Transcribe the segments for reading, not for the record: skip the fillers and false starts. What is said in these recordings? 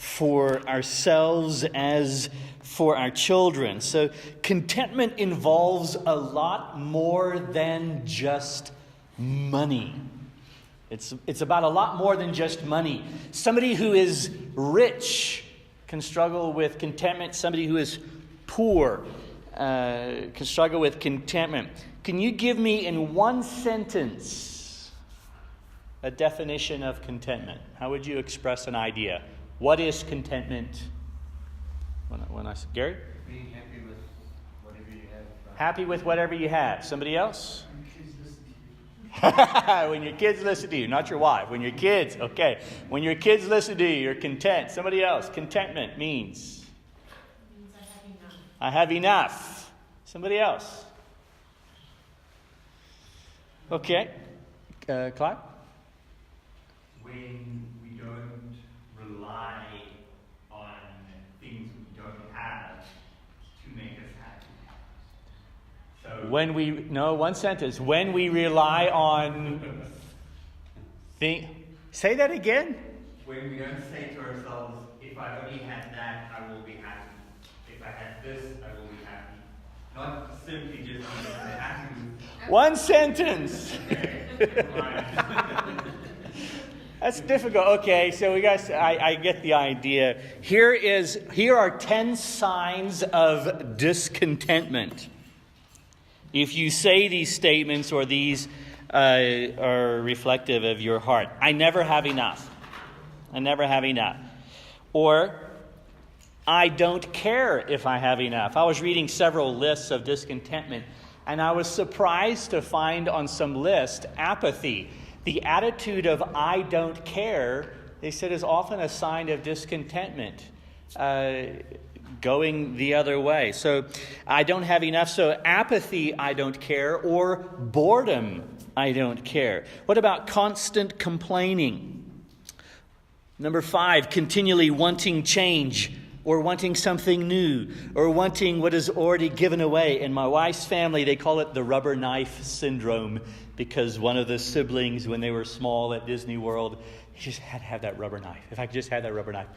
for ourselves as for our children. So contentment involves a lot more than just money. It's about a lot more than just money. Somebody who is rich can struggle with contentment. Somebody who is poor can struggle with contentment. Can you give me in one sentence a definition of contentment? How would you express an idea? What is contentment? When I said, Gary? Being happy with whatever you have. Happy with whatever you have. Somebody else? When your kids listen to you, not your wife. When your kids, okay. When your kids listen to you, you're content. Somebody else. Contentment means? It means I have enough. I have enough. Somebody else. Okay. Clive? When we don't rely on things we don't have to make us happy. So one sentence. When we rely on say that again. When we don't say to ourselves, if I only had that, I will be happy. If I had this, I will be happy. Not simply just be happy. One sentence. That's difficult. Okay, so I get the idea. Here are 10 signs of discontentment. If you say these statements or these are reflective of your heart. I never have enough. I never have enough. Or, I don't care if I have enough. I was reading several lists of discontentment, and I was surprised to find on some list apathy. The attitude of I don't care, they said, is often a sign of discontentment, going the other way. So I don't have enough. So apathy, I don't care, or boredom, I don't care. What about constant complaining? Number 5, continually wanting change, or wanting something new, or wanting what is already given away. In my wife's family, they call it the rubber knife syndrome, because one of the siblings, when they were small at Disney World, he just had to have that rubber knife. If I could just have that rubber knife.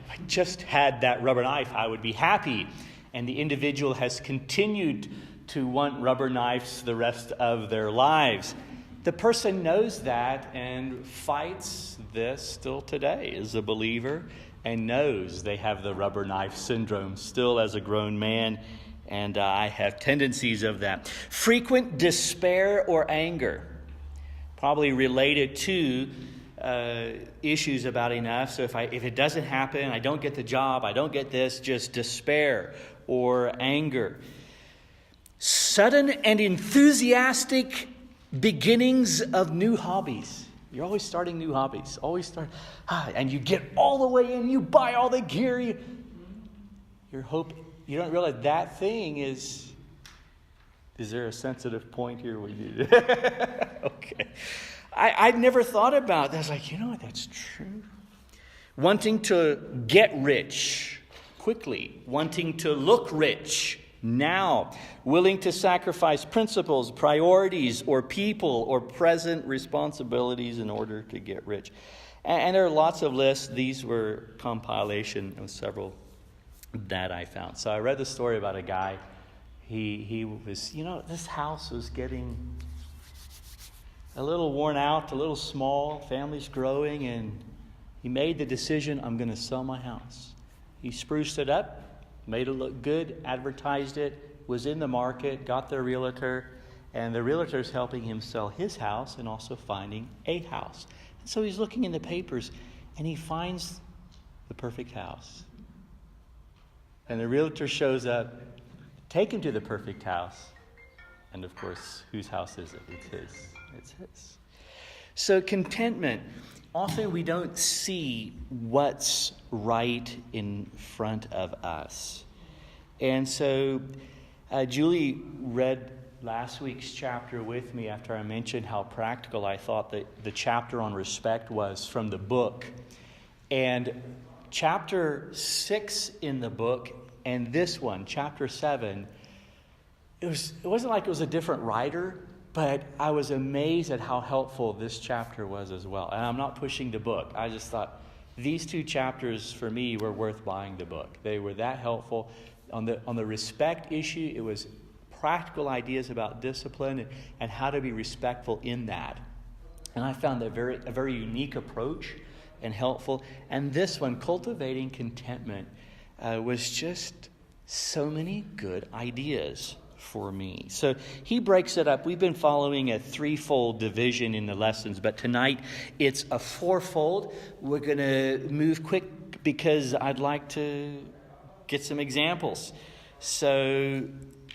If I just had that rubber knife, I would be happy. And the individual has continued to want rubber knives the rest of their lives. The person knows that and fights this still today as a believer, and knows they have the rubber knife syndrome still as a grown man, and I have tendencies of that. Frequent despair or anger, probably related to issues about enough. So if it doesn't happen, I don't get the job, I don't get this, just despair or anger. Sudden and enthusiastic beginnings of new hobbies. You're always starting new hobbies. And you get all the way in, you buy all the gear. You don't realize that thing is there a sensitive point here we need? Okay. I'd never thought about that. I was like, you know what, that's true. Wanting to get rich quickly. Wanting to look rich now. Willing to sacrifice principles, priorities, or people, or present responsibilities in order to get rich. And there are lots of lists. These were compilation of several that I found. So I read the story about a guy. He was, this house was getting a little worn out, a little small, family's growing, and he made the decision, I'm going to sell my house. He spruced it up, made it look good, advertised it, was in the market, got the realtor, and the realtor's helping him sell his house and also finding a house. And so he's looking in the papers, and he finds the perfect house. And the realtor shows up, take him to the perfect house. And of course, whose house is it? It's his. It's his. So contentment, often we don't see what's right in front of us. And so Julie read last week's chapter with me after I mentioned how practical I thought that the chapter on respect was from the book. And chapter 6 in the book and this one, chapter 7, it wasn't like it was a different writer, but I was amazed at how helpful this chapter was as well. And I'm not pushing the book. I just thought, these 2 chapters for me were worth buying the book. They were that helpful. On the respect issue, it was practical ideas about discipline and how to be respectful in that. And I found that a very unique approach and helpful. And this one, Cultivating Contentment, was just so many good ideas for me. So he breaks it up. We've been following a 3-fold division in the lessons, but tonight it's a 4-fold. We're going to move quick because I'd like to get some examples. So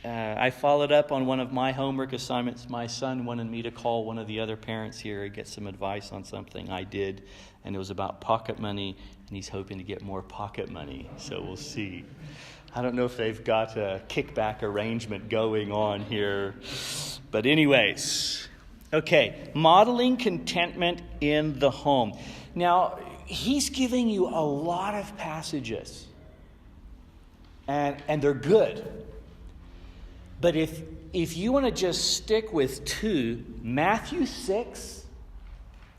I followed up on one of my homework assignments. My son wanted me to call one of the other parents here and get some advice on something. I did, and it was about pocket money, and he's hoping to get more pocket money. So we'll see. I don't know if they've got a kickback arrangement going on here. But anyways, okay, modeling contentment in the home. Now, he's giving you a lot of passages, and they're good. But if you want to just stick with 2, Matthew 6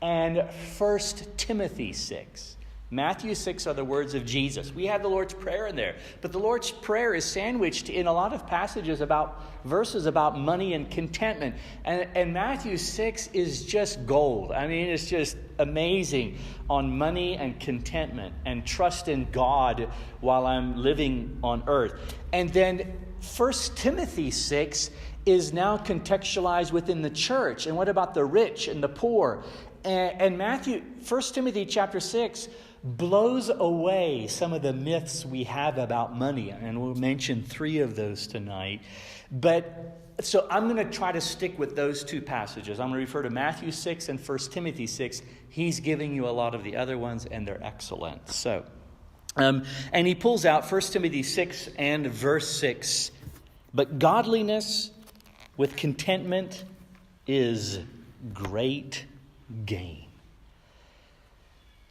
and 1 Timothy 6. Matthew 6 are the words of Jesus. We have the Lord's Prayer in there. But the Lord's Prayer is sandwiched in a lot of passages verses about money and contentment. And Matthew 6 is just gold. I mean, it's just amazing on money and contentment and trust in God while I'm living on earth. And then 1 Timothy 6 is now contextualized within the church. And what about the rich and the poor? And 1 Timothy chapter 6 blows away some of the myths we have about money. And we'll mention 3 of those tonight. But so I'm going to try to stick with those 2 passages. I'm going to refer to Matthew 6 and 1 Timothy 6. He's giving you a lot of the other ones, and they're excellent. So, and he pulls out 1 Timothy 6 and verse 6. But godliness with contentment is great gain.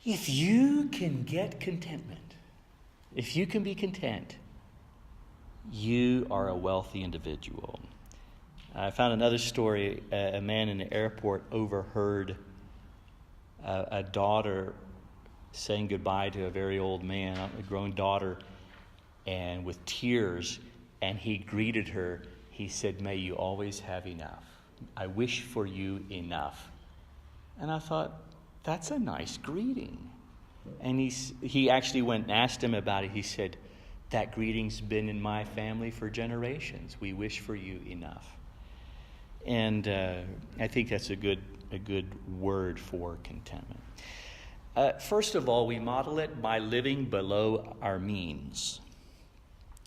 If you can get contentment, if you can be content, you are a wealthy individual. I found another story. A man in the airport overheard a daughter saying goodbye to a very old man, a grown daughter, and with tears, and he greeted her. He said, "May you always have enough. I wish for you enough." And I thought, that's a nice greeting. And he actually went and asked him about it. He said, "That greeting's been in my family for generations. We wish for you enough." And I think that's a good word for contentment. First of all, we model it by living below our means.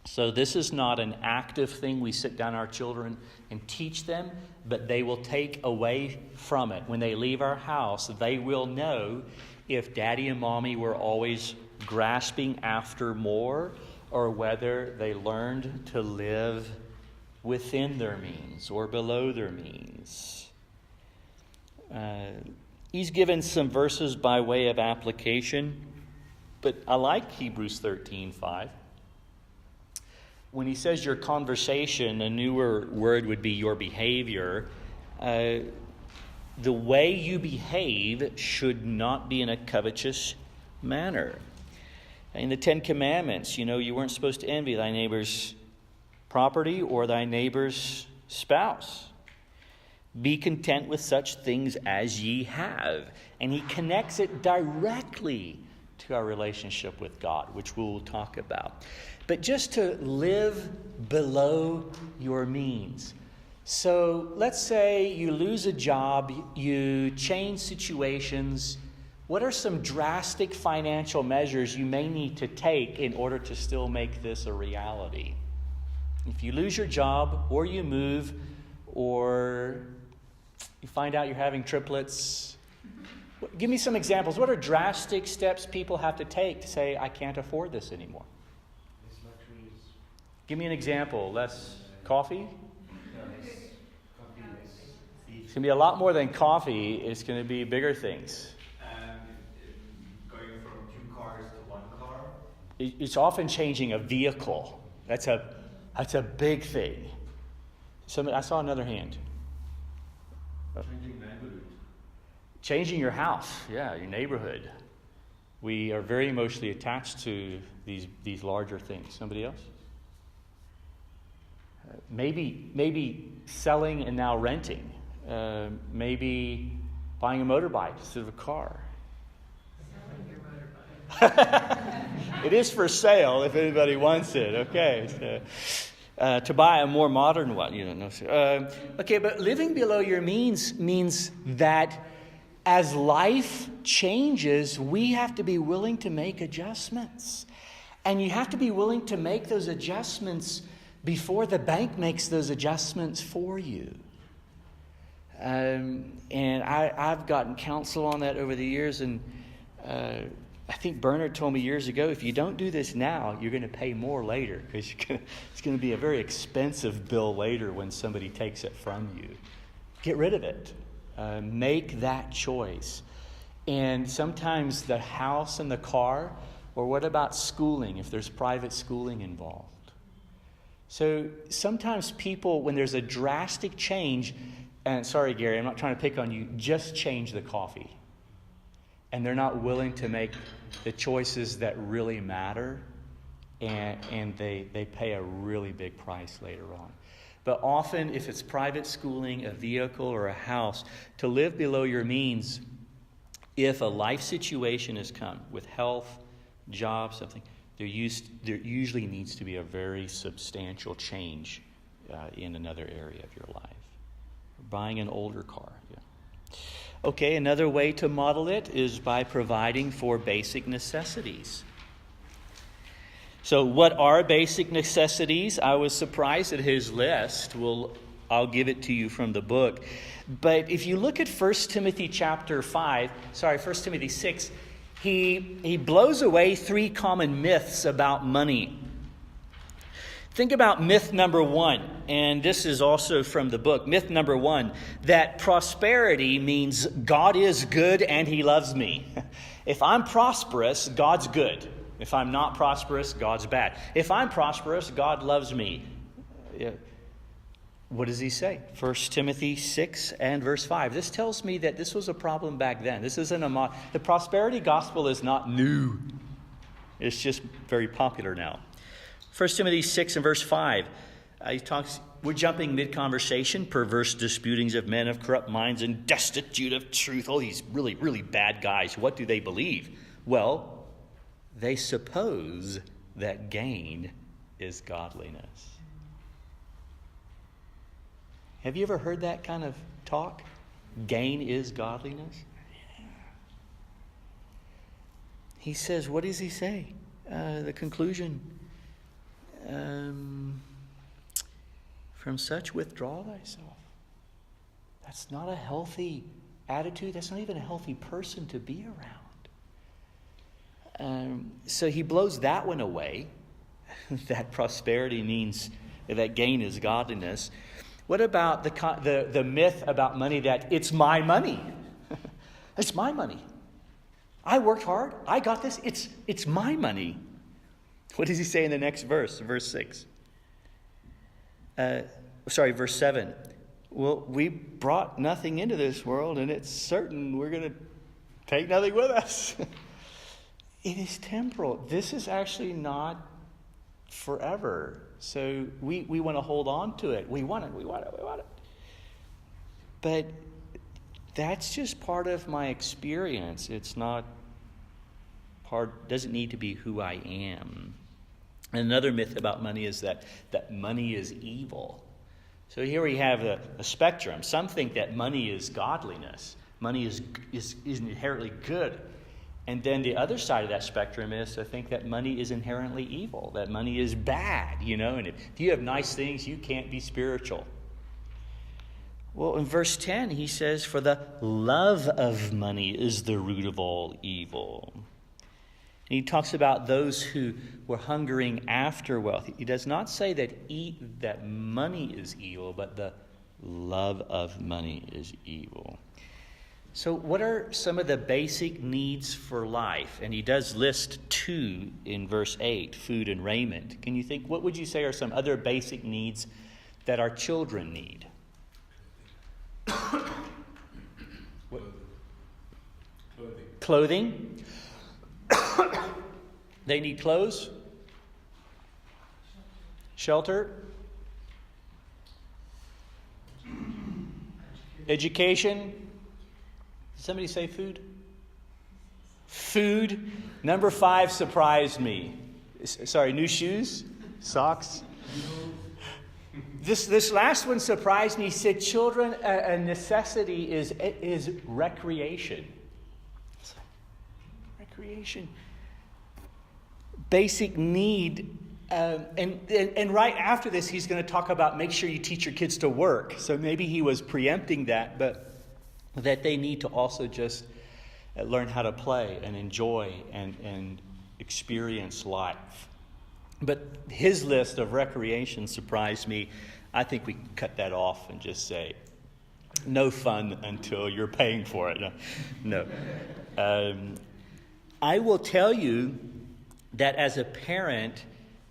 So this is not an active thing. We sit down our children and teach them, but they will take away from it. When they leave our house, they will know if Daddy and Mommy were always grasping after more, or whether they learned to live within their means or below their means. He's given some verses by way of application, but I like Hebrews 13:5. When he says your conversation, a newer word would be your behavior. The way you behave should not be in a covetous manner. In the 10 Commandments, you weren't supposed to envy thy neighbor's property or thy neighbor's spouse. Be content with such things as ye have. And he connects it directly to our relationship with God, which we'll talk about. But just to live below your means. So let's say you lose a job, you change situations. What are some drastic financial measures you may need to take in order to still make this a reality? If you lose your job, or you move, or you find out you're having triplets, give me some examples. What are drastic steps people have to take to say, I can't afford this anymore? Give me an example. Less coffee? It's going to be a lot more than coffee. It's going to be bigger things. Going from 2 cars to 1 car. It's often changing a vehicle. That's a big thing. I saw another hand. Changing neighborhood. Changing your house. Yeah, your neighborhood. We are very emotionally attached to these larger things. Somebody else? Maybe selling and now renting. Maybe buying a motorbike instead of a car. Selling your motorbike. It is for sale if anybody wants it. Okay. So, to buy a more modern one, no. Okay, but living below your means that as life changes, we have to be willing to make adjustments. And you have to be willing to make those adjustments before the bank makes those adjustments for you. And I've gotten counsel on that over the years, and I think Bernard told me years ago, if you don't do this now, you're going to pay more later, because it's going to be a very expensive bill later when somebody takes it from you. Get rid of it. Make that choice. And sometimes the house and the car, or what about schooling, if there's private schooling involved? So sometimes people, when there's a drastic change, and sorry, Gary, I'm not trying to pick on you, just change the coffee. And they're not willing to make the choices that really matter, and they pay a really big price later on. But often, if it's private schooling, a vehicle, or a house, to live below your means, if a life situation has come with health, job, something, there usually needs to be a very substantial change in another area of your life. Buying an older car. Yeah. Okay, another way to model it is by providing for basic necessities. So what are basic necessities? I was surprised at his list. I'll give it to you from the book. But if you look at 1 Timothy 6, he blows away 3 common myths about money. Think about myth number 1, and this is also from the book. Myth number 1, that prosperity means God is good and he loves me. If I'm prosperous, God's good. If I'm not prosperous, God's bad. If I'm prosperous, God loves me. What does he say? 1 Timothy 6 and verse 5. This tells me that this was a problem back then. This isn't the prosperity gospel is not new. It's just very popular now. 1 Timothy 6 and verse 5. We're jumping mid-conversation. Perverse disputings of men of corrupt minds and destitute of truth. Oh, these really, really bad guys. What do they believe? Well, they suppose that gain is godliness. Have you ever heard that kind of talk? Gain is godliness? He says, what does he say? The conclusion. From such withdraw thyself. That's not a healthy attitude. That's not even a healthy person to be around. So he blows that one away. That prosperity means that gain is godliness. What about the myth about money that it's my money? It's my money. I worked hard. I got this. It's my money. What does he say in the next verse? Verse 6. Verse 7. Well, we brought nothing into this world, and it's certain we're going to take nothing with us. It is temporal. This is actually not forever. So we want to hold on to it. We want it. But that's just part of my experience. It's not doesn't need to be who I am. Another myth about money is that money is evil. So here we have a spectrum. Some think that money is godliness. Money is inherently good. And then the other side of that spectrum is to think that money is inherently evil, that money is bad, and if you have nice things, you can't be spiritual. Well, in verse 10, he says, for the love of money is the root of all evil. And he talks about those who were hungering after wealth. He does not say that money is evil, but the love of money is evil. So what are some of the basic needs for life? And he does list 2 in verse 8, food and raiment. Can you think, what would you say are some other basic needs that our children need? Clothing. They need clothes, shelter, education. Did somebody say food? Food. Number 5 surprised me. Sorry, new shoes, socks. This last one surprised me. He said, children, a necessity is recreation. Recreation. Basic need. And right after this, he's going to talk about make sure you teach your kids to work. So maybe he was preempting that, but that they need to also just learn how to play and enjoy and experience life. But his list of recreation surprised me. I think we can cut that off and just say, no fun until you're paying for it. No. I will tell you that as a parent,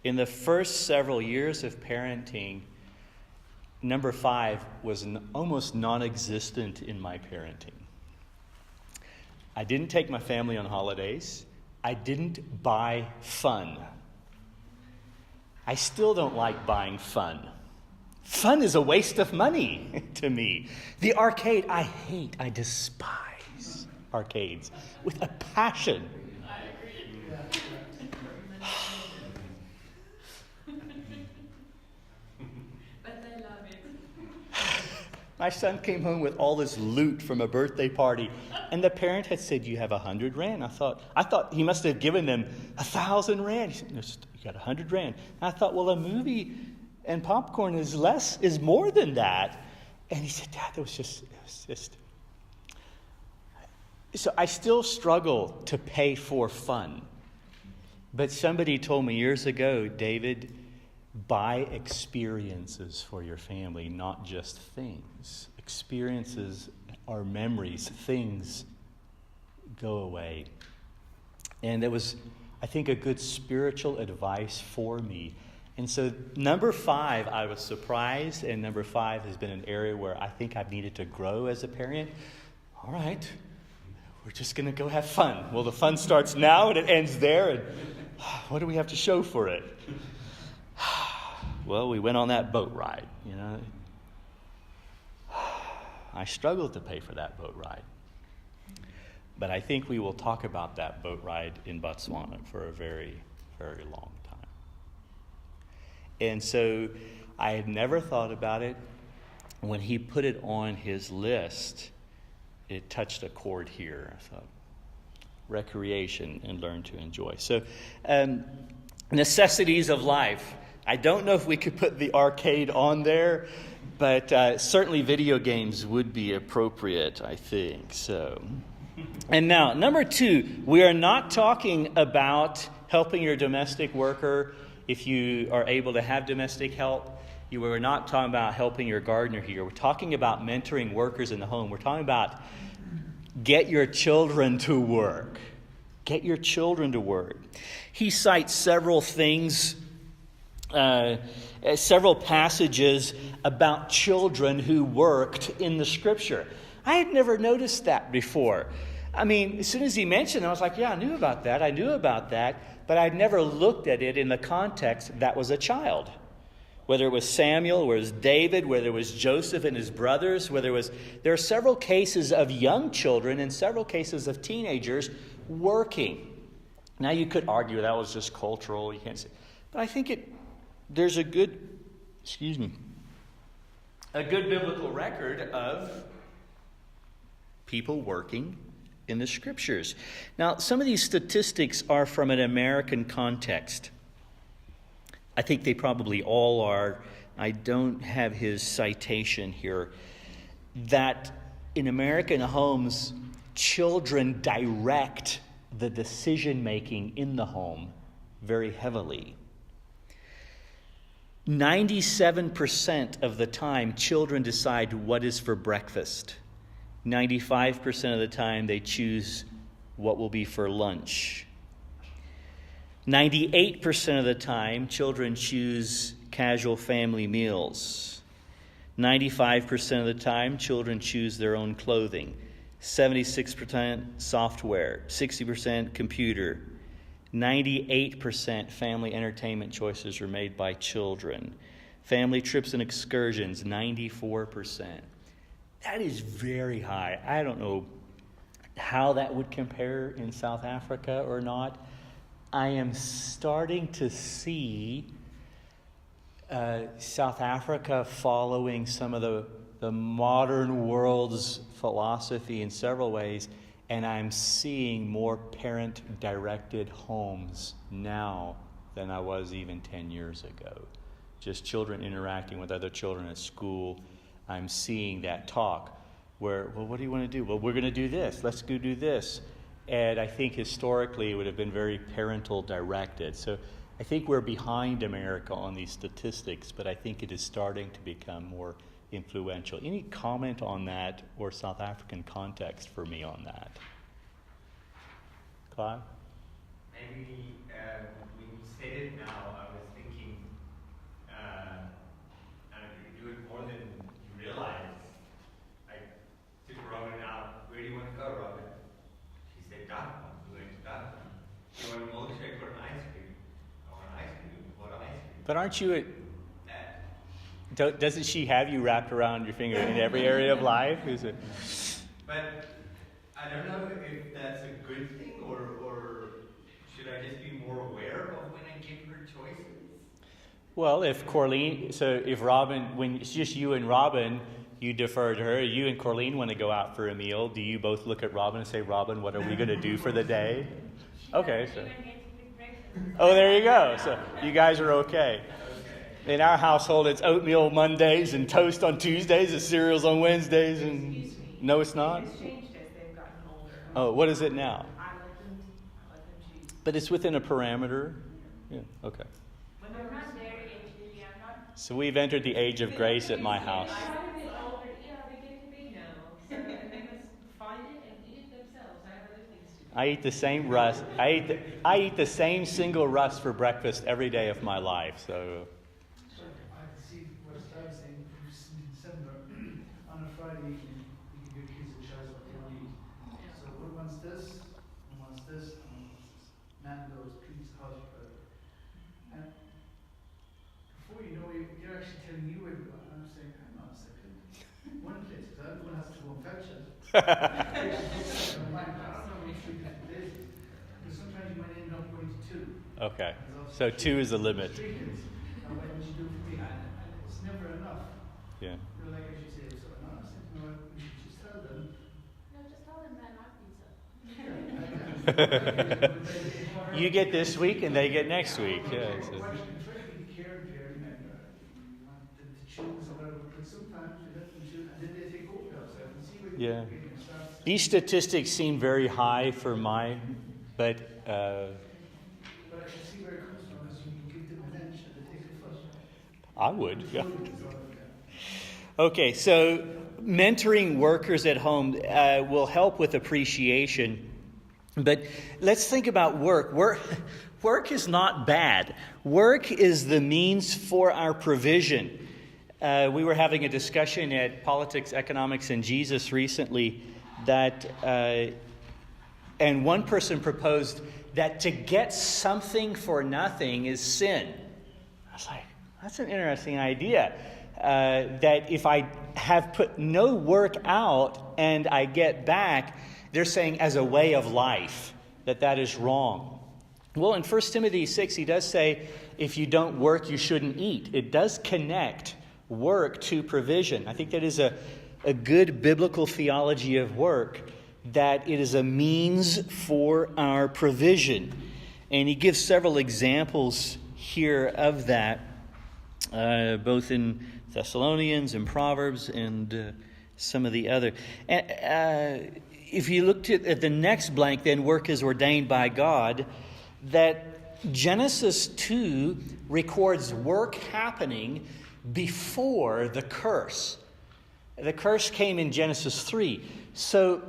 in the first several years of parenting, number 5 was almost non-existent in my parenting. I didn't take my family on holidays. I didn't buy fun. I still don't like buying fun. Fun is a waste of money to me. The arcade, I despise arcades with a passion. I agree. But they love it. My son came home with all this loot from a birthday party, and the parent had said, "You have 100 rand." I thought he must have given them 1,000 rand. He said, "No, you got 100 rand." And I thought, well, a movie and popcorn is more than that. And he said, "Dad, it was just." So I still struggle to pay for fun. But somebody told me years ago, David, buy experiences for your family, not just things. Experiences are memories. Things go away. And it was, I think, a good spiritual advice for me. And so number 5, I was surprised, and number 5 has been an area where I think I've needed to grow as a parent. All right, we're just going to go have fun. Well, the fun starts now and it ends there, and what do we have to show for it? Well, we went on that boat ride, I struggled to pay for that boat ride. But I think we will talk about that boat ride in Botswana for a very, very long time. And so I had never thought about it. When he put it on his list, it touched a chord here. I thought, recreation and learn to enjoy. So, necessities of life. I don't know if we could put the arcade on there, but certainly video games would be appropriate, I think. So, and now, number 2, we are not talking about helping your domestic worker if you are able to have domestic help. We're not talking about helping your gardener here. We're talking about mentoring workers in the home. We're talking about get your children to work. Get your children to work. He cites several things, several passages about children who worked in the Scripture. I had never noticed that before. I mean, as soon as he mentioned it, I was like, yeah, I knew about that. But I'd never looked at it in the context that was a child. Whether it was Samuel, whether it was David, whether it was Joseph and his brothers, there are several cases of young children and several cases of teenagers working. Now you could argue that was just cultural, you can't say. But I think there's a good biblical record of people working in the Scriptures. Now, some of these statistics are from an American context. I think they probably all are. I don't have his citation here. That in American homes, children direct the decision-making in the home very heavily. 97% of the time, children decide what is for breakfast. 95% of the time, they choose what will be for lunch. 98% of the time, children choose casual family meals. 95% of the time, children choose their own clothing. 76% software, 60% computer, 98% family entertainment choices are made by children. Family trips and excursions, 94%. That is very high. I don't know how that would compare in South Africa or not. I am starting to see South Africa following some of the modern world's philosophy in several ways, and I'm seeing more parent-directed homes now than I was even 10 years ago. Just children interacting with other children at school. I'm seeing that talk where, well, what do you want to do? Well, we're going to do this. Let's go do this. And I think historically it would have been very parental directed. So I think we're behind America on these statistics, but I think it is starting to become more influential. Any comment on that or South African context for me on that? Clive? Maybe when you said it now, I was thinking you do it more than you realize. I took Robin out. Where do you want to go, Robin? She said, Dartmouth. We're going to Dartmouth. You want a milkshake or an ice cream? I want ice cream. What ice cream? But aren't you doesn't she have you wrapped around your finger in every area of life? Is it? But I don't know if that's a good thing or should I just be more aware of when I give her choices? Well, if Robin, when it's just you and Robin, you defer to her. You and Corleen want to go out for a meal. Do you both look at Robin and say, Robin, what are we going to do for the day? Okay, so. Oh, there you go. So you guys are okay. In our household, it's oatmeal Mondays and toast on Tuesdays and cereals on Wednesdays. And no, it's not. It's changed as they've gotten older. Oh, what is it now? I let them choose. But it's within a parameter. Yeah. Okay. When they're not there, actually, I'm not. So we've entered the age of grace at my house. I want to be older. Yeah, they're getting to be now. So and they must find it and eat it themselves. I have other things to do. I eat the same rust. I eat the same single rust for breakfast every day of my life. So. I see what Steve was saying in December. On a Friday evening, you give your kids a choice what they want to eat. So one wants this, one wants this, and one wants this. Nando's, Pizza Hut, whatever. And before you know it, you're actually telling you where to go. And I'm saying, hang on a second. One place, because I'm the one who has to go and fetch it. Sometimes you might end up going to two. Okay. So 2 is the limit. And what would you do for me? And it's never enough. Yeah. You know, like as you say, so no, I said, you know what, we should just tell them. No, just tell them that not pizza. You get this week and they get next week. Yeah. So. Try to be caring, and you want them to choose or whatever, but sometimes you let them choose and then they take over themselves and see what Yeah. you can start. These statistics seem very high for but But I can see where it comes from, so you can give them an inch and they take a foot. I would. Yeah. Foot is all of that. Okay, so mentoring workers at home will help with appreciation. But let's think about work. Work is not bad. Work is the means for our provision. We were having a discussion at Politics, Economics, and Jesus recently that, and one person proposed that to get something for nothing is sin. I was like, that's an interesting idea. That if I have put no work out and I get back, they're saying as a way of life, that is wrong. Well, in 1 Timothy 6, he does say, if you don't work, you shouldn't eat. It does connect work to provision. I think that is a good biblical theology of work, that it is a means for our provision. And he gives several examples here of that, both in Thessalonians and Proverbs and some of the other. If you look at the next blank, then work is ordained by God, that Genesis 2 records work happening before the curse. The curse came in Genesis 3. So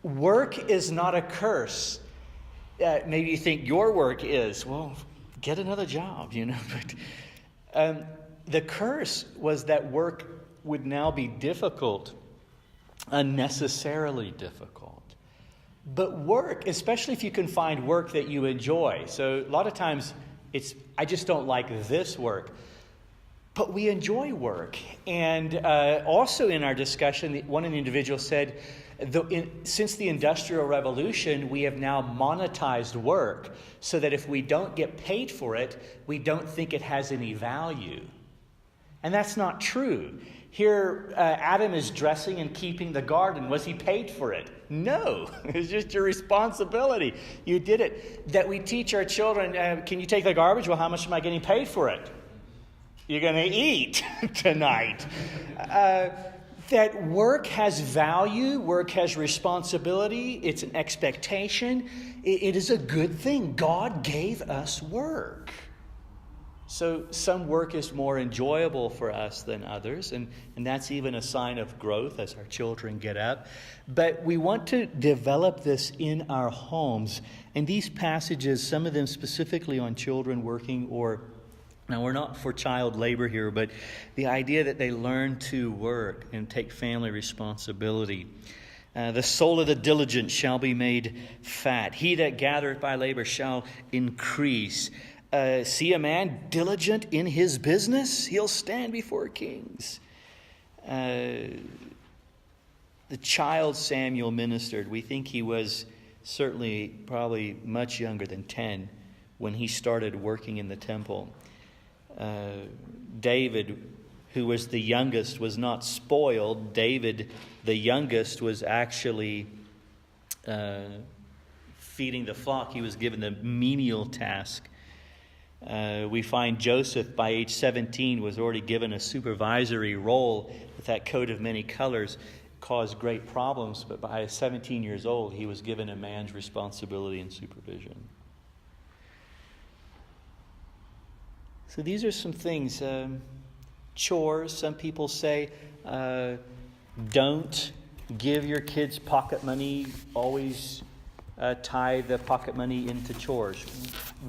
work is not a curse. Maybe you think your work is. Well, get another job, But the curse was that work would now be difficult, unnecessarily difficult. But work, especially if you can find work that you enjoy. So a lot of times I just don't like this work. But we enjoy work. And also in our discussion, one individual said, since the Industrial Revolution, we have now monetized work so that if we don't get paid for it, we don't think it has any value. And that's not true. Here, Adam is dressing and keeping the garden. Was he paid for it? No. It's just your responsibility. You did it. That we teach our children, can you take the garbage? Well, how much am I getting paid for it? You're going to eat tonight. That work has value. Work has responsibility. It's an expectation. It is a good thing. God gave us work. So some work is more enjoyable for us than others, and that's even a sign of growth as our children get up. But we want to develop this in our homes. And these passages, some of them specifically on children working, now we're not for child labor here, but the idea that they learn to work and take family responsibility. The soul of the diligent shall be made fat. He that gathereth by labor shall increase. See a man diligent in his business, he'll stand before kings. The child Samuel ministered, we think he was certainly probably much younger than 10 when he started working in the temple. David, who was the youngest, was not spoiled. David, the youngest, was actually feeding the flock. He was given the menial task. We find Joseph, by age 17, was already given a supervisory role with that coat of many colors. Caused great problems, but by 17 years old, he was given a man's responsibility and supervision. So these are some things. Chores, some people say, don't give your kids pocket money. Always tie the pocket money into chores.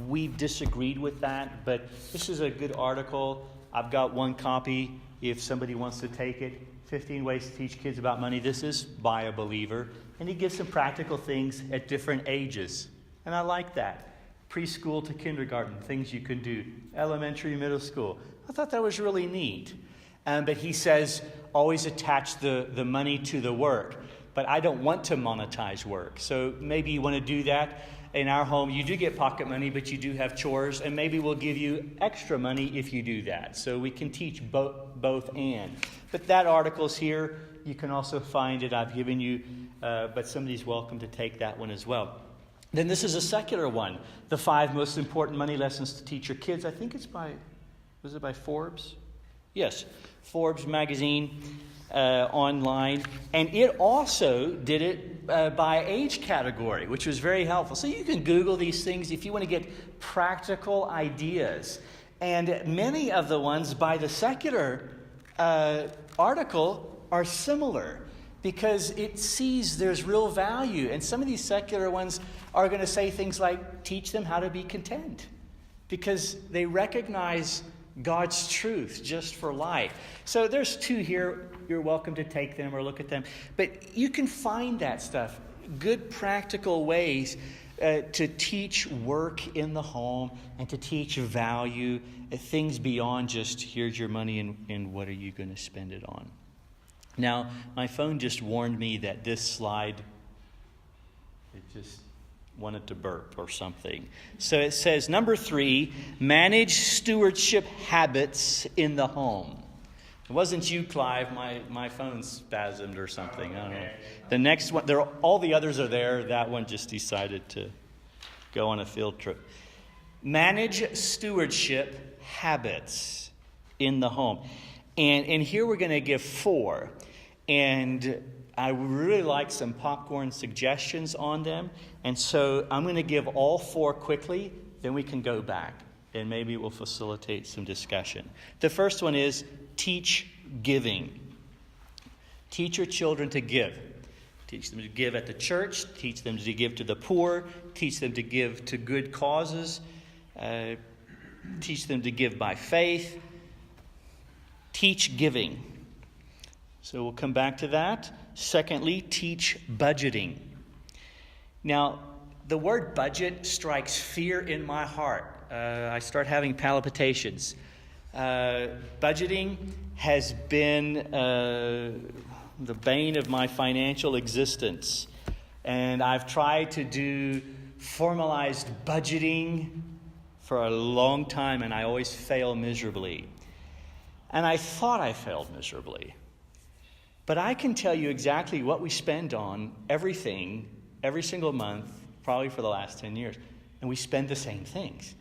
We've disagreed with that, but this is a good article. I've got one copy if somebody wants to take it. 15 Ways to Teach Kids About Money. This is by a believer. And he gives some practical things at different ages. And I like that. Preschool to kindergarten, things you can do. Elementary, middle school. I thought that was really neat. But he says, always attach the money to the work. But I don't want to monetize work. So maybe you want to do that. In our home, you do get pocket money, but you do have chores. And maybe we'll give you extra money if you do that. So we can teach both and. But that article's here. You can also find it. I've given you, but somebody's welcome to take that one as well. Then this is a secular one. The 5 most important money lessons to teach your kids. I think it's was it by Forbes? Yes, Forbes magazine online. And it also did it by age category, which was very helpful. So you can Google these things if you want to get practical ideas. And many of the ones by the secular article are similar because it sees there's real value. And some of these secular ones are going to say things like, teach them how to be content, because they recognize God's truth just for life. So there's 2 here. You're welcome to take them or look at them. But you can find that stuff, good practical ways to teach work in the home and to teach value, things beyond just here's your money and what are you going to spend it on. Now, my phone just warned me that this slide, it just wanted to burp or something. So it says, number 3, manage stewardship habits in the home. It wasn't you, Clive. My phone spasmed or something. I don't know. The next one, all the others are there. That one just decided to go on a field trip. Manage stewardship habits in the home. And here we're going to give 4. And I would really like some popcorn suggestions on them. And so I'm going to give all 4 quickly, then we can go back. And maybe it will facilitate some discussion. The first one is teach giving. Teach your children to give. Teach them to give at the church. Teach them to give to the poor. Teach them to give to good causes. Teach them to give by faith. Teach giving. So we'll come back to that. Secondly, teach budgeting. Now, the word budget strikes fear in my heart. I start having palpitations. Budgeting has been the bane of my financial existence. And I've tried to do formalized budgeting for a long time, and I always fail miserably. And I thought I failed miserably. But I can tell you exactly what we spend on everything, every single month, probably for the last 10 years. And we spend the same things.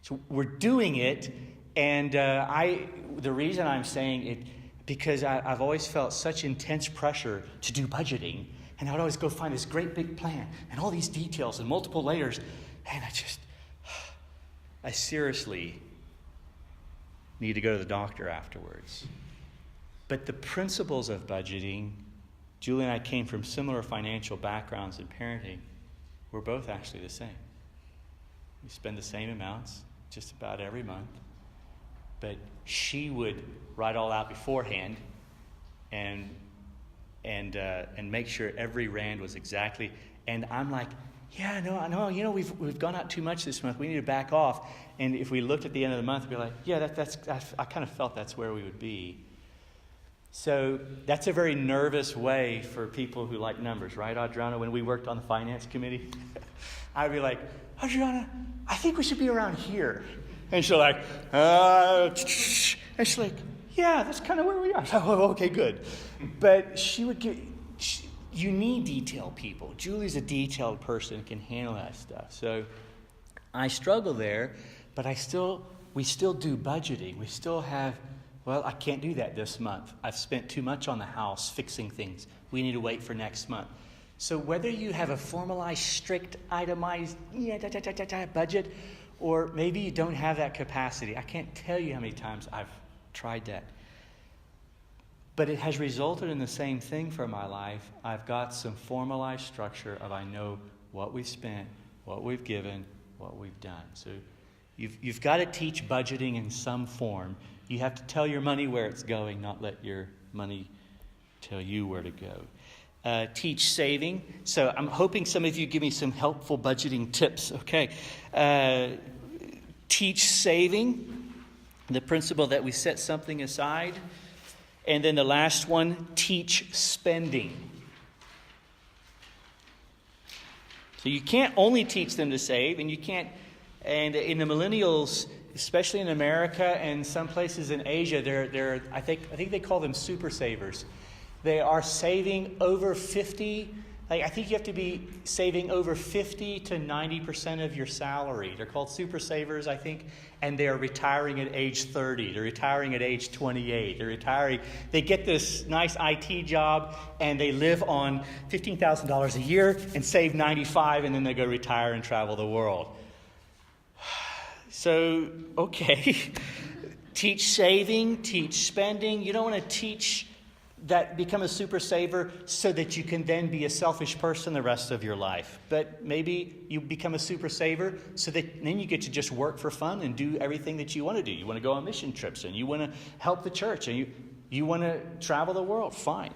So we're doing it, and the reason I'm saying it, because I've always felt such intense pressure to do budgeting, and I'd always go find this great big plan, and all these details and multiple layers, and I seriously need to go to the doctor afterwards. But the principles of budgeting, Julie and I came from similar financial backgrounds in parenting. We're both actually the same. We spend the same amounts just about every month. But she would write all out beforehand and make sure every rand was exactly. And I'm like, yeah, no, I know. You know, we've gone out too much this month. We need to back off. And if we looked at the end of the month, we'd be like, yeah, I kind of felt that's where we would be. So that's a very nervous way for people who like numbers, right, Adriana? When we worked on the finance committee, I'd be like, Adriana, I think we should be around here. And she's like, and she's like, yeah, that's kind of where we are. Oh, okay, good. But she would you need detailed people. Julie's a detailed person and can handle that stuff. So I struggle there, but we still do budgeting. We still have, well, I can't do that this month. I've spent too much on the house fixing things. We need to wait for next month. So whether you have a formalized, strict, itemized budget, or maybe you don't have that capacity. I can't tell you how many times I've tried that. But it has resulted in the same thing for my life. I've got some formalized structure of I know what we've spent, what we've given, what we've done. So you've got to teach budgeting in some form. You have to tell your money where it's going, not let your money tell you where to go. Teach saving. So I'm hoping some of you give me some helpful budgeting tips. Okay. Teach saving, the principle that we set something aside. And then the last one, teach spending. So you can't only teach them to save, and and in the millennials, especially in America and some places in Asia, they're I think they call them super savers. They are saving over 50. I think you have to be saving over 50 to 90% of your salary. They're called super savers, I think, and they're retiring at age 30. They're retiring at age 28. They're retiring. They get this nice IT job, and they live on $15,000 a year and save 95, and then they go retire and travel the world. So, okay, teach saving, teach spending. You don't want to teach that become a super saver so that you can then be a selfish person the rest of your life. But maybe you become a super saver so that then you get to just work for fun and do everything that you want to do. You want to go on mission trips, and you want to help the church, and you want to travel the world. Fine.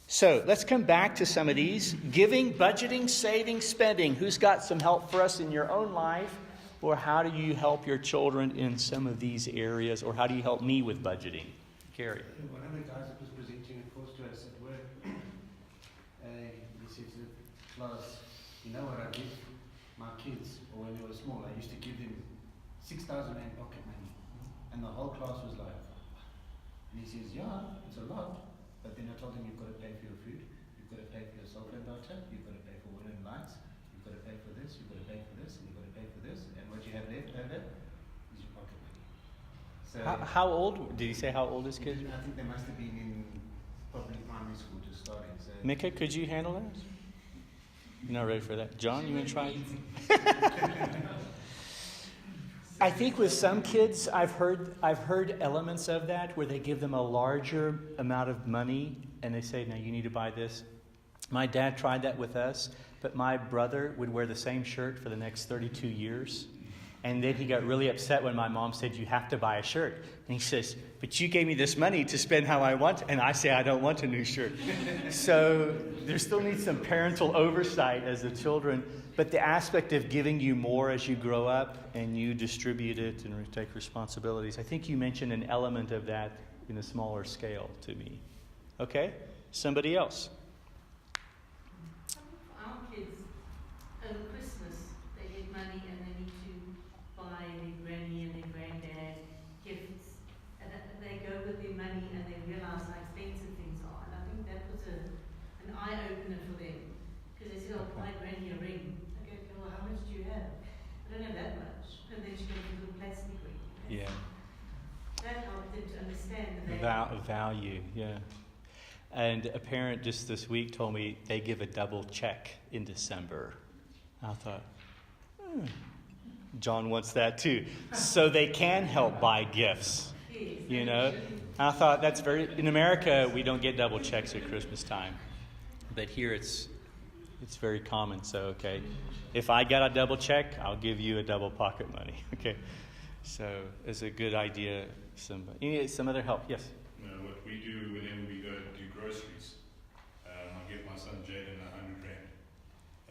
So let's come back to some of these. Giving, budgeting, saving, spending. Who's got some help for us in your own life? Or how do you help your children in some of these areas? Or how do you help me with budgeting? Gary. One of the guys that was presenting a course to us at work, he said to the class, you know what I give my kids, or when they were small, I used to give them 6,000 Rand pocket money. And the whole class was like, and he says, yeah, it's a lot. But then I told him, you've got to pay for your food, you've got to pay for your cell phone data, you've got to pay for water and lights, you've got to pay for this, you've got to pay for this, and you've got to pay for this. And what you have left over is your pocket money. So How old? Did you say how old is kids? I think they must have been in probably primary school just starting. So Mika, could you handle that? You're not ready for that. John, you want to try? I think with some kids, I've heard elements of that where they give them a larger amount of money and they say, now you need to buy this. My dad tried that with us, but my brother would wear the same shirt for the next 32 years. And then he got really upset when my mom said, you have to buy a shirt. And he says, but you gave me this money to spend how I want. And I say, I don't want a new shirt. So there still needs some parental oversight as the children. But the aspect of giving you more as you grow up and you distribute it and take responsibilities. I think you mentioned an element of that in a smaller scale to me. Okay? Somebody else. Our kids, over Christmas, they get money and they need to buy their granny and their granddad gifts. And they go with their money and they realize how expensive things are. And I think that was an eye-opener for them. Because they said, I'll buy granny a ring. I go, well, how much do you have? I don't have that much. And then she got a little plastic ring. Yeah. That helped them to understand the Value, yeah. And a parent just this week told me they give a double check in December. I thought, John wants that too. So they can help buy gifts, you know. I thought that's in America, we don't get double checks at Christmas time. But here it's very common. So, okay, if I get a double check, I'll give you a double pocket money. Okay. So it's a good idea. Some other help? Yes? What we do whenever we go to do groceries, I give my son Jaden 100 Rand.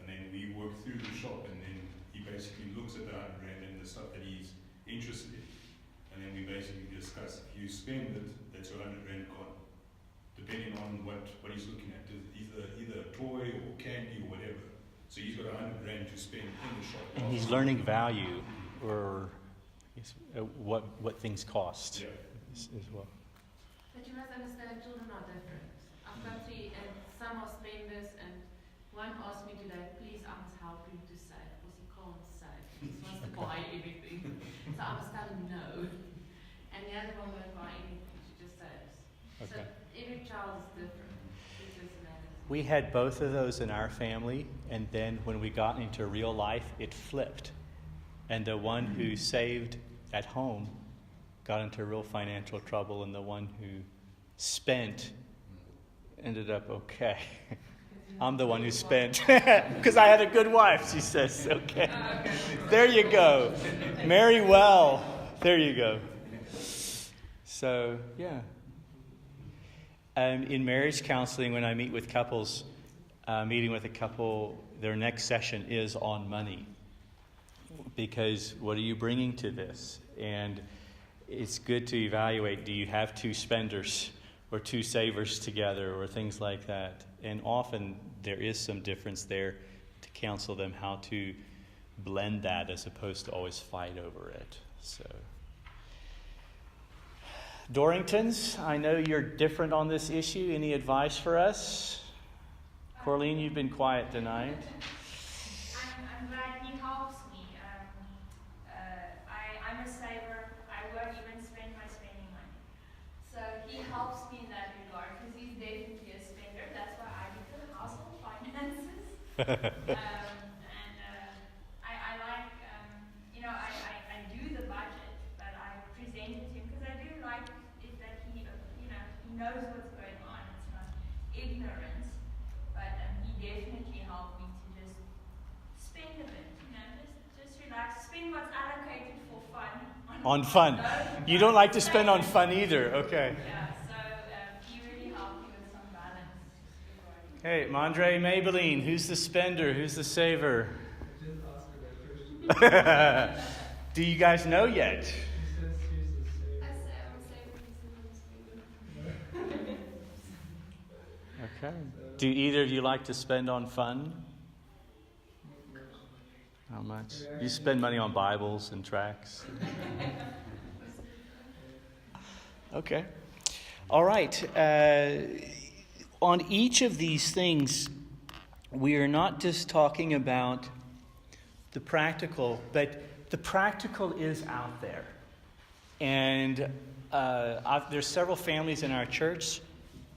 And then we work through the shop and then he basically looks at the 100 Rand and the stuff that he's interested in. And then we basically discuss, if you spend it, that's your 100 Rand gone. Depending on what he's looking at, either a toy or candy or whatever. So he's got 100 Rand to spend in the shop. And he's learning value or what things cost as well. But you must understand, children are different. I've got three, and some are spenders, and one asked me today, please, I must help him to save, because he can't save. He just wants to buy everything. So I must tell him no. And the other one won't buy anything, she just saves. Okay. So every child is different. We had both of those in our family, and then when we got into real life, it flipped. And the one who saved at home got into real financial trouble, and the one who spent ended up okay. I'm the one who spent because I had a good wife, she says. Okay. There you go. Marry well. There you go. So, yeah. In marriage counseling, when I meet with couples, meeting with a couple, their next session is on money. Because what are you bringing to this? And it's good to evaluate, do you have two spenders or two savers together or things like that? And often there is some difference there to counsel them how to blend that as opposed to always fight over it. So, Dorringtons, I know you're different on this issue. Any advice for us? Corleen, you've been quiet tonight. I'm glad he helps me. I'm a saver. I won't even spend my spending money. So he helps me in that regard because he's definitely a spender. That's why I do the household finances. I like, I do the budget, but I present it to him because I do like it that he knows what's going on. It's not ignorance, but he definitely helped me to just spend a bit, just relax, spend what's allocated for fun. On fun. You don't like to spend on fun either. Okay. Yeah, so he really helped me with some balance. Hey, Mondre, Maybelline, who's the spender? Who's the saver? I didn't ask her that question. Do you guys know yet? She says she's the same. I say I'm a saver, he's a spender. Okay. Do either of you like to spend on fun? How much? You spend money on Bibles and tracts? Okay. All right. On each of these things, we are not just talking about the practical, but the practical is out there. And there's several families in our church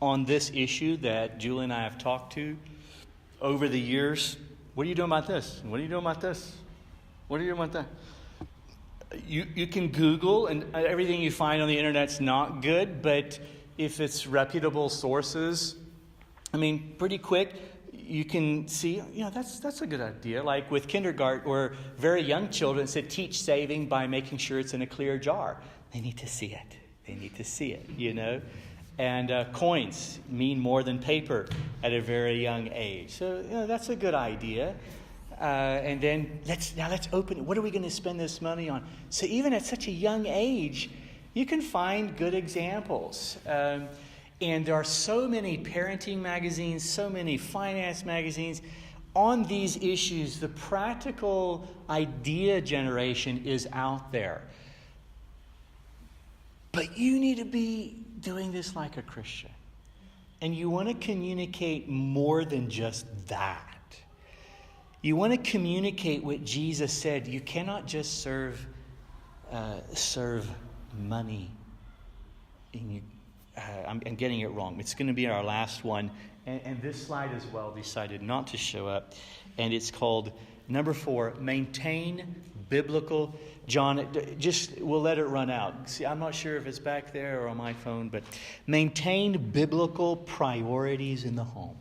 on this issue that Julie and I have talked to over the years. What are you doing about this? What are you doing about this? What are you doing about that? You can Google, and everything you find on the internet's not good, but if it's reputable sources, I mean, pretty quick, you can see, that's a good idea. Like with kindergarten or very young children, it said teach saving by making sure it's in a clear jar. They need to see it. They need to see it, And coins mean more than paper at a very young age. So, that's a good idea. And then let's open it. What are we going to spend this money on? So even at such a young age, you can find good examples. And there are so many parenting magazines, so many finance magazines on these issues. The practical idea generation is out there. But you need to be doing this like a Christian. And you want to communicate more than just that. You want to communicate what Jesus said. You cannot just serve money. I'm getting it wrong. It's going to be our last one. And this slide as well decided not to show up. And it's called number 4, maintain biblical. John, we'll let it run out. See, I'm not sure if it's back there or on my phone, but maintain biblical priorities in the home.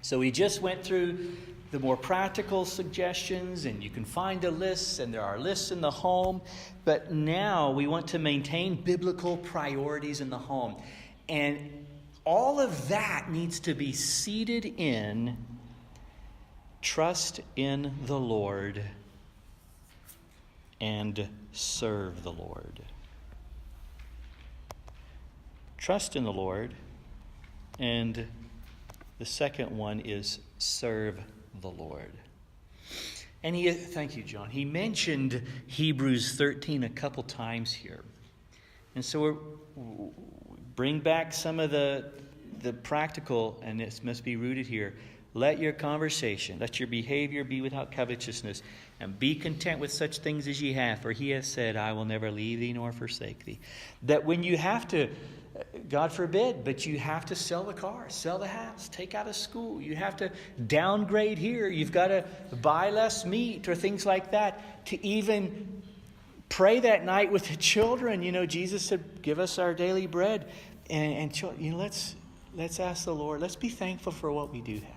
So we just went through the more practical suggestions, and you can find the lists, and there are lists in the home. But now we want to maintain biblical priorities in the home. And all of that needs to be seated in trust in the Lord and serve the Lord. Trust in the Lord. And the second one is serve the Lord. And thank you, John. He mentioned Hebrews 13 a couple times here. And so we'll bring back some of the practical, and it must be rooted here. Let your conversation, let your behavior be without covetousness, and be content with such things as ye have, for he has said, I will never leave thee nor forsake thee. That when you have to, God forbid, but you have to sell the car, sell the house, take out of school, you have to downgrade here, you've got to buy less meat or things like that, to even pray that night with the children. Jesus said, give us our daily bread. And let's ask the Lord, let's be thankful for what we do have.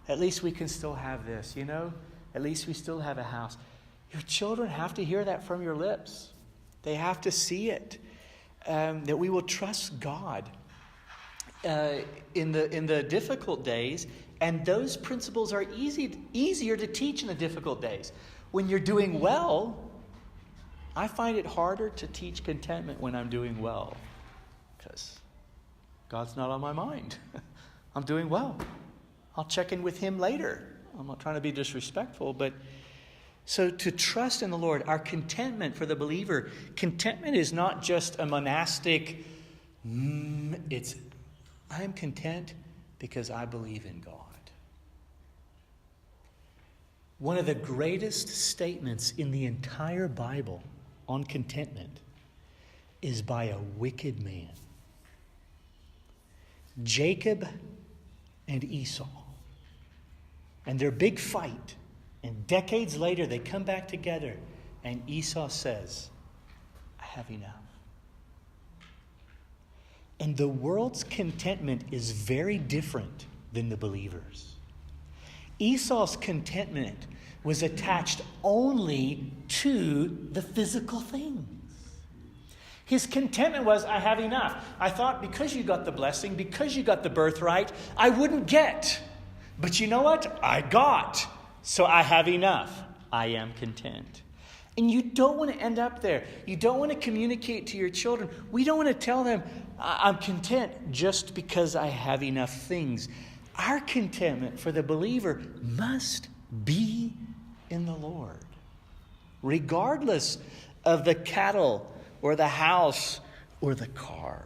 At least we can still have this, At least we still have a house. Your children have to hear that from your lips. They have to see it. That we will trust God in the difficult days. And those principles are easier to teach in the difficult days. When you're doing well, I find it harder to teach contentment when I'm doing well. Because God's not on my mind. I'm doing well. I'll check in with him later. I'm not trying to be disrespectful, but so to trust in the Lord, our contentment for the believer, contentment is not just a monastic, it's I'm content because I believe in God. One of the greatest statements in the entire Bible on contentment is by a wicked man. Jacob and Esau. And their big fight. And decades later, they come back together. And Esau says, I have enough. And the world's contentment is very different than the believer's. Esau's contentment was attached only to the physical things. His contentment was, I have enough. I thought because you got the blessing, because you got the birthright, I wouldn't get. But you know what? I got. So I have enough. I am content. And you don't want to end up there. You don't want to communicate to your children. We don't want to tell them, I'm content just because I have enough things. Our contentment for the believer must be in the Lord. Regardless of the cattle or the house or the car.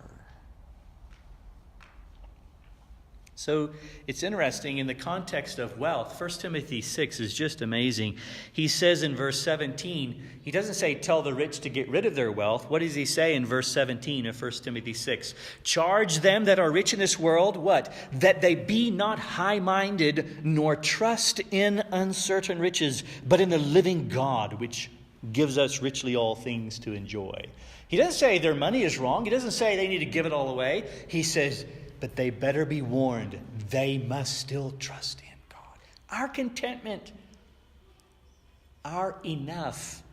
So it's interesting in the context of wealth. 1 Timothy 6 is just amazing. He says in verse 17, he doesn't say tell the rich to get rid of their wealth. What does he say in verse 17 of 1 Timothy 6? Charge them that are rich in this world, what? That they be not high-minded, nor trust in uncertain riches, but in the living God, which gives us richly all things to enjoy. He doesn't say their money is wrong. He doesn't say they need to give it all away. He says, but they better be warned. They must still trust in God. Our contentment, our enough,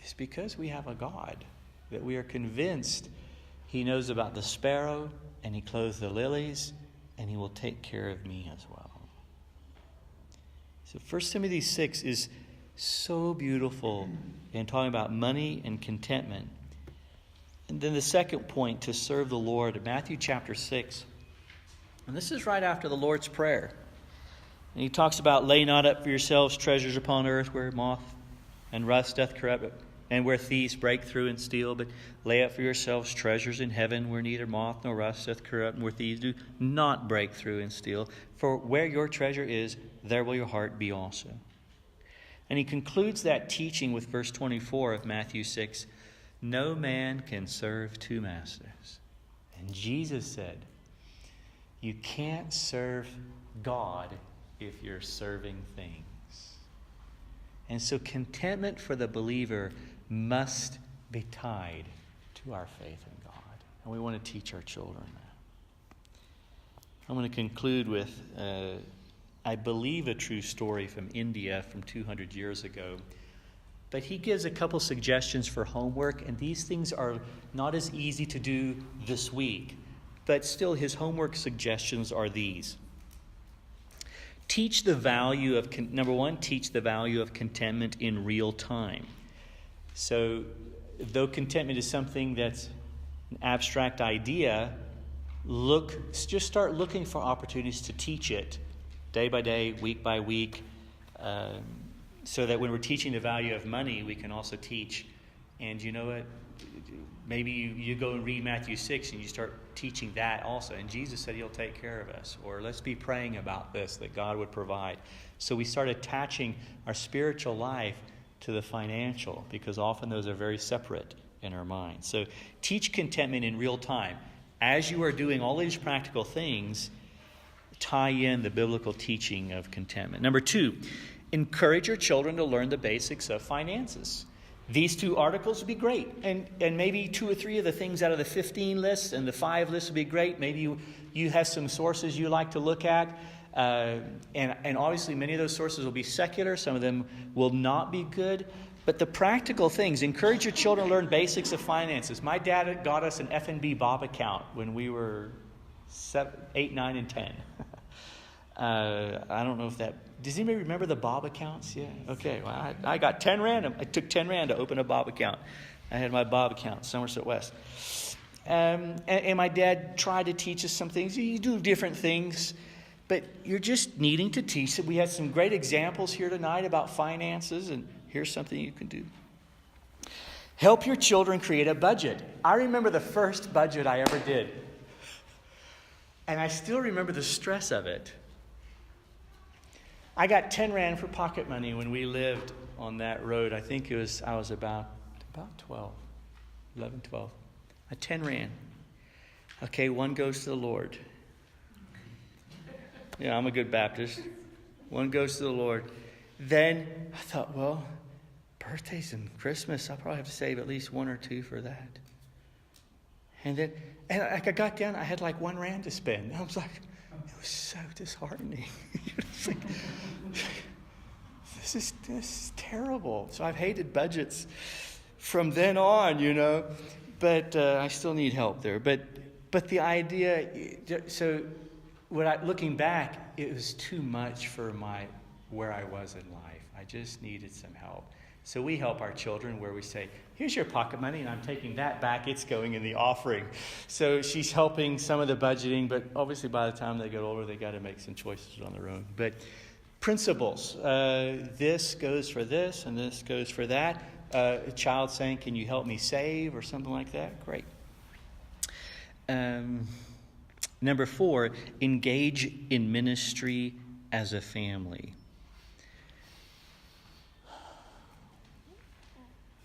is because we have a God that we are convinced He knows about the sparrow, and He clothes the lilies, and He will take care of me as well. So 1 Timothy 6 is so beautiful in talking about money and contentment. And then the second point, to serve the Lord, Matthew chapter 6. And this is right after the Lord's Prayer. And He talks about, lay not up for yourselves treasures upon earth where moth and rust doth corrupt, and where thieves break through and steal, but lay up for yourselves treasures in heaven where neither moth nor rust doth corrupt, and where thieves do not break through and steal. For where your treasure is, there will your heart be also. And He concludes that teaching with verse 24 of Matthew 6. No man can serve two masters. And Jesus said, you can't serve God if you're serving things. And so contentment for the believer must be tied to our faith in God. And we want to teach our children that. I'm going to conclude with, I believe, a true story from India from 200 years ago. But he gives a couple suggestions for homework, and these things are not as easy to do this week. But still, his homework suggestions are these. Teach the value of, number one, teach the value of contentment in real time. So, though contentment is something that's an abstract idea, just start looking for opportunities to teach it day by day, week by week, so that when we're teaching the value of money, we can also teach. And you know what? Maybe you go and read Matthew 6 and you start teaching that also. And Jesus said He'll take care of us. Or let's be praying about this, that God would provide. So we start attaching our spiritual life to the financial, because often those are very separate in our minds. So teach contentment in real time. As you are doing all these practical things, tie in the biblical teaching of contentment. Number 2, encourage your children to learn the basics of finances. These 2 articles would be great. And maybe 2 or 3 of the things out of the 15 lists and the 5 lists would be great. Maybe you have some sources you like to look at. And obviously many of those sources will be secular. Some of them will not be good. But the practical things, encourage your children to learn basics of finances. My dad got us an F&B Bob account when we were 7, 8, 9, and 10. I don't know if that... Does anybody remember the Bob accounts? Yeah. Okay. Well, I got 10 rand. I took 10 rand to open a Bob account. I had my Bob account, Somerset West. And my dad tried to teach us some things. You do different things, but you're just needing to teach it. We had some great examples here tonight about finances, and here's something you can do. Help your children create a budget. I remember the first budget I ever did, and I still remember the stress of it. I got 10 rand for pocket money when we lived on that road. I think I was about 12, 11, 12. 10 rand. Okay, 1 goes to the Lord. Yeah, I'm a good Baptist. 1 goes to the Lord. Then I thought, well, birthdays and Christmas, I'll probably have to save at least 1 or 2 for that. And I got down, I had like 1 rand to spend. I was like, it was so disheartening. It's like, this is terrible. So I've hated budgets from then on, but I still need help there. But the idea, so looking back, it was too much for where I was in life. I just needed some help. So we help our children where we say, here's your pocket money, and I'm taking that back. It's going in the offering. So she's helping some of the budgeting, but obviously by the time they get older, they got to make some choices on their own. But principles, this goes for this, and this goes for that. A child saying, can you help me save, or something like that? Great. Number 4, engage in ministry as a family.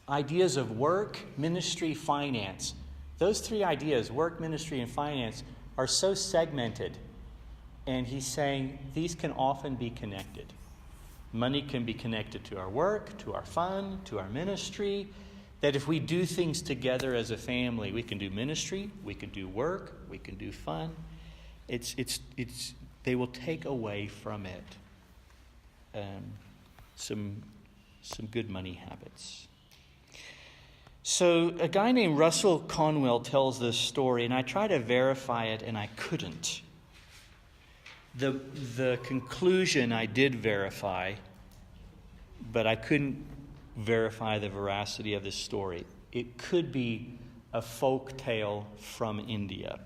Ideas of work, ministry, finance. Those 3 ideas, work, ministry, and finance, are so segmented. And he's saying these can often be connected. Money can be connected to our work, to our fun, to our ministry. That if we do things together as a family, we can do ministry, we can do work, we can do fun. They will take away from it some good money habits. So a guy named Russell Conwell tells this story, and I tried to verify it, and I couldn't. The conclusion I did verify, but I couldn't verify the veracity of this story. It could be a folk tale from India.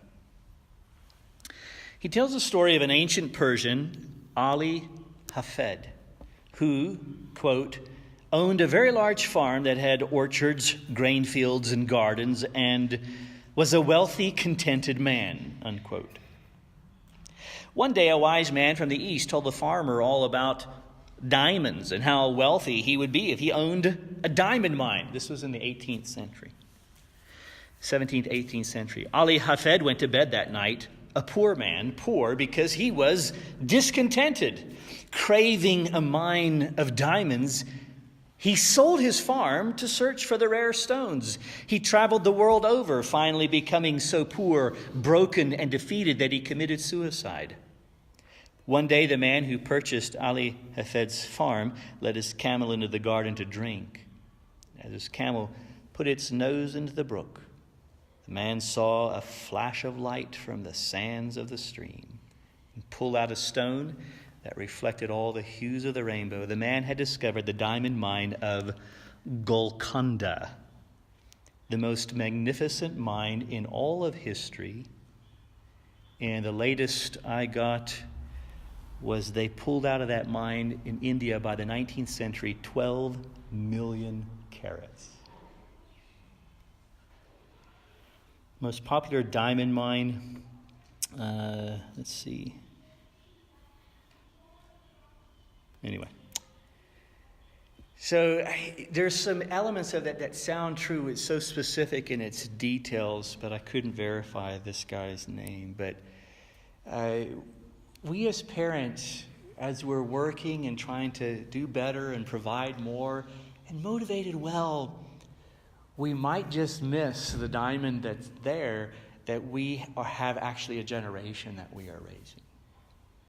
He tells the story of an ancient Persian, Ali Hafed, who, quote, owned a very large farm that had orchards, grain fields, and gardens, and was a wealthy, contented man, unquote. One day, a wise man from the east told the farmer all about diamonds and how wealthy he would be if he owned a diamond mine. This was in the 18th century, 17th, 18th century. Ali Hafed went to bed that night, a poor man, poor because he was discontented, craving a mine of diamonds. He sold his farm to search for the rare stones. He traveled the world over, finally becoming so poor, broken, and defeated that he committed suicide. One day, the man who purchased Ali Hafed's farm led his camel into the garden to drink. As his camel put its nose into the brook, the man saw a flash of light from the sands of the stream and pulled out a stone that reflected all the hues of the rainbow. The man had discovered the diamond mine of Golconda, the most magnificent mine in all of history. And the latest I got was they pulled out of that mine in India by the 19th century 12 million carats. Most popular diamond mine, let's see. Anyway. So there's some elements of that sound true. It's so specific in its details, but I couldn't verify this guy's name. But we as parents, as we're working and trying to do better and provide more and motivated well, we might just miss the diamond that's there, that we have actually a generation that we are raising.